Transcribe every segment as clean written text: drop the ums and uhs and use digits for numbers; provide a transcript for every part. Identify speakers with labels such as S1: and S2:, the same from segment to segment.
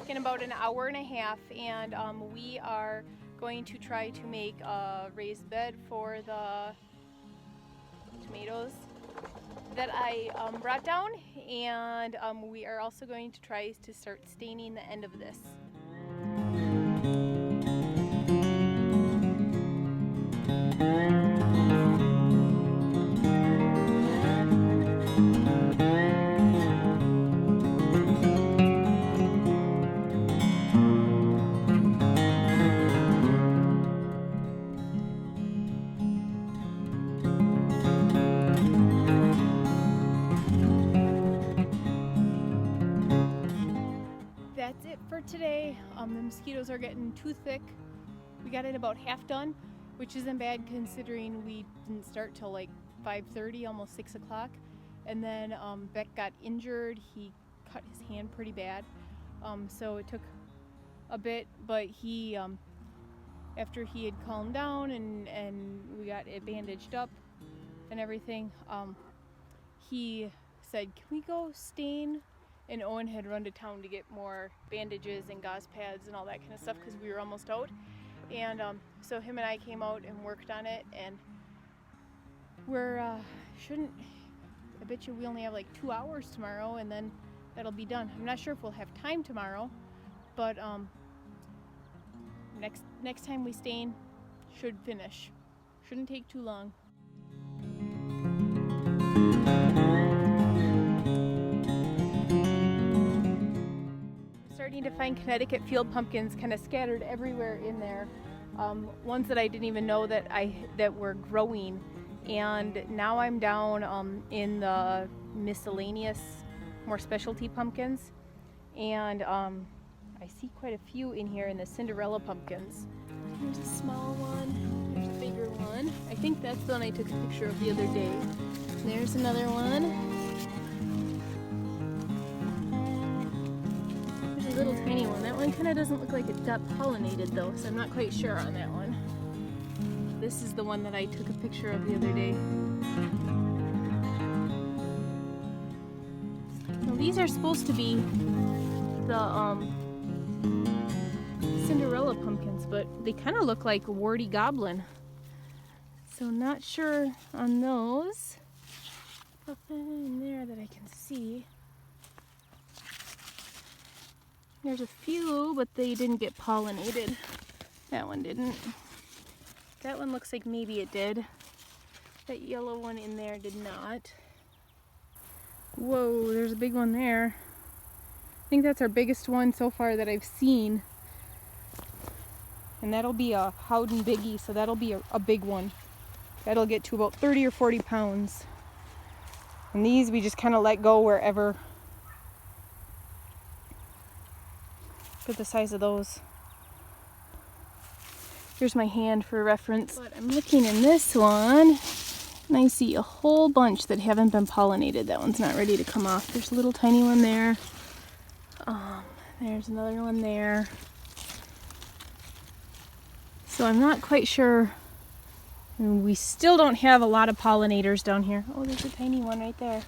S1: work in about an hour and a half, and we are going to try to make a raised bed for the tomatoes that I brought down, and we are also going to try to start staining the end of this. That's it for today. The mosquitoes are getting too thick. We got it about half done, which isn't bad considering we didn't start till like 5:30, almost 6 o'clock. And then Beck got injured. He cut his hand pretty bad. So it took a bit, but he, after he had calmed down and we got it bandaged up and everything, he said, "Can we go stain?" And Owen had run to town to get more bandages and gauze pads and all that kind of stuff because we were almost out. And so him and I came out and worked on it, and we're I bet you we only have like 2 hours tomorrow, and then that'll be done. I'm not sure if we'll have time tomorrow, but next time we stain should finish. Shouldn't take too long. Starting to find Connecticut field pumpkins kind of scattered everywhere in there. Ones that I didn't even know that were growing, and now I'm down in the miscellaneous, more specialty pumpkins, and I see quite a few in here in the Cinderella pumpkins. Here's a small one. Here's a bigger one. I think that's the one I took a picture of the other day. There's another one. Little tiny one. That one kind of doesn't look like it got pollinated though, so I'm not quite sure on that one. This is the one that I took a picture of the other day. Now these are supposed to be the Cinderella pumpkins, but they kind of look like warty goblin. So not sure on those. Nothing in there that I can see. There's a few, but they didn't get pollinated. That one didn't. That one looks like maybe it did. That yellow one in there did not. Whoa, there's a big one there. I think that's our biggest one so far that I've seen. And that'll be a Howden Biggie, so that'll be a big one. That'll get to about 30 or 40 pounds. And these we just kind of let go wherever. Look at the size of those. Here's my hand for reference. But I'm looking in this one, and I see a whole bunch that haven't been pollinated. That one's not ready to come off. There's a little tiny one there. There's another one there. So I'm not quite sure. And we still don't have a lot of pollinators down here. Oh, there's a tiny one right there.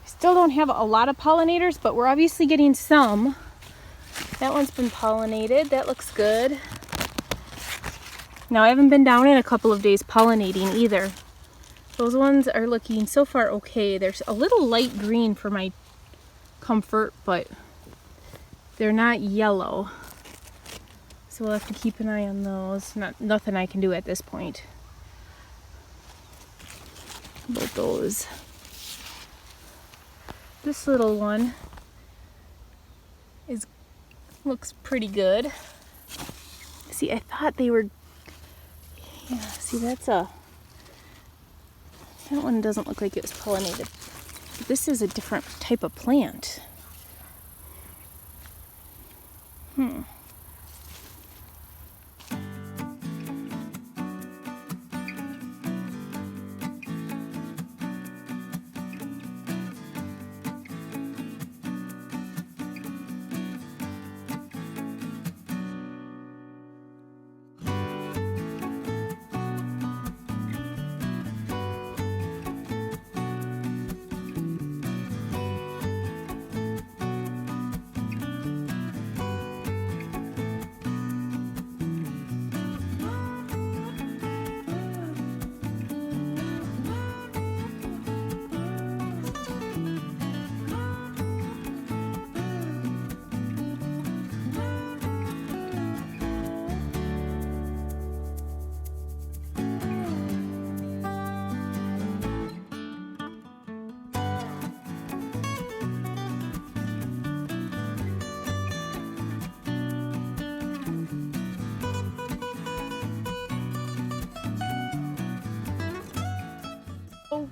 S1: We still don't have a lot of pollinators, but we're obviously getting some. That one's been pollinated. That looks good. Now I haven't been down in a couple of days pollinating either. Those ones are looking so far okay. There's a little light green for my comfort, but they're not yellow. So we'll have to keep an eye on those. Nothing I can do at this point. How about those? This little one looks pretty good. See, I thought they were, yeah, see that one doesn't look like it was pollinated. But this is a different type of plant.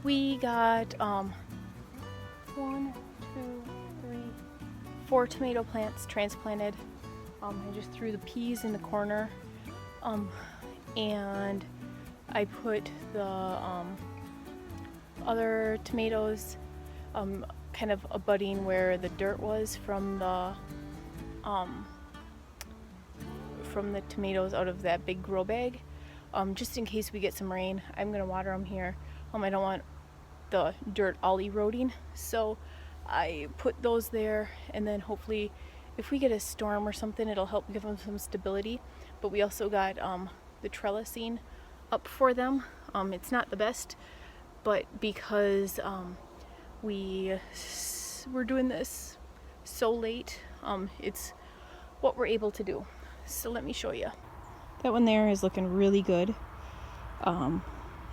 S1: We got 4 tomato plants transplanted. I just threw the peas in the corner, and I put the other tomatoes kind of abutting where the dirt was from the tomatoes out of that big grow bag, just in case we get some rain. I'm gonna water them here. I don't want the dirt all eroding, so I put those there, and then hopefully if we get a storm or something, it'll help give them some stability. But we also got the trellising up for them. It's not the best, but because we're doing this so late, it's what we're able to do. So let me show you. That one there is looking really good, and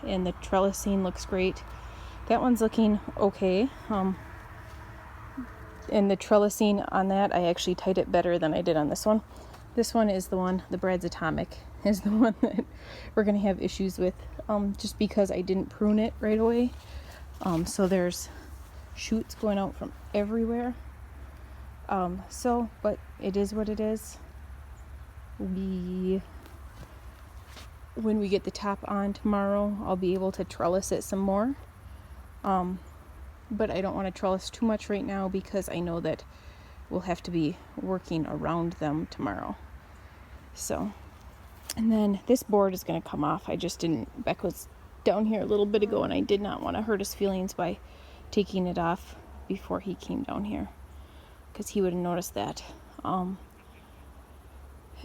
S1: the trellising looks great. That one's looking okay, and the trellising on that, I actually tied it better than I did on this one. This one is the one, the Brad's Atomic, is the one that we're gonna have issues with, just because I didn't prune it right away. So there's shoots going out from everywhere. But it is what it is. When we get the top on tomorrow, I'll be able to trellis it some more. But I don't want to trellis too much right now because I know that we'll have to be working around them tomorrow. So, and then this board is going to come off. Beck was down here a little bit ago, and I did not want to hurt his feelings by taking it off before he came down here, because he would have noticed that. And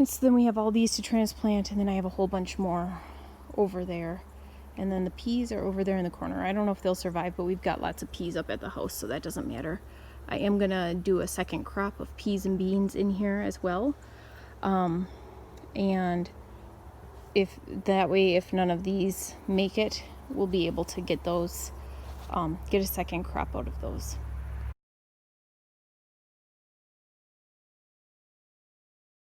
S1: so then we have all these to transplant, and then I have a whole bunch more over there. And then the peas are over there in the corner. I don't know if they'll survive, but we've got lots of peas up at the house, so that doesn't matter. I am gonna do a second crop of peas and beans in here as well. And if none of these make it, we'll be able to get those, get a second crop out of those.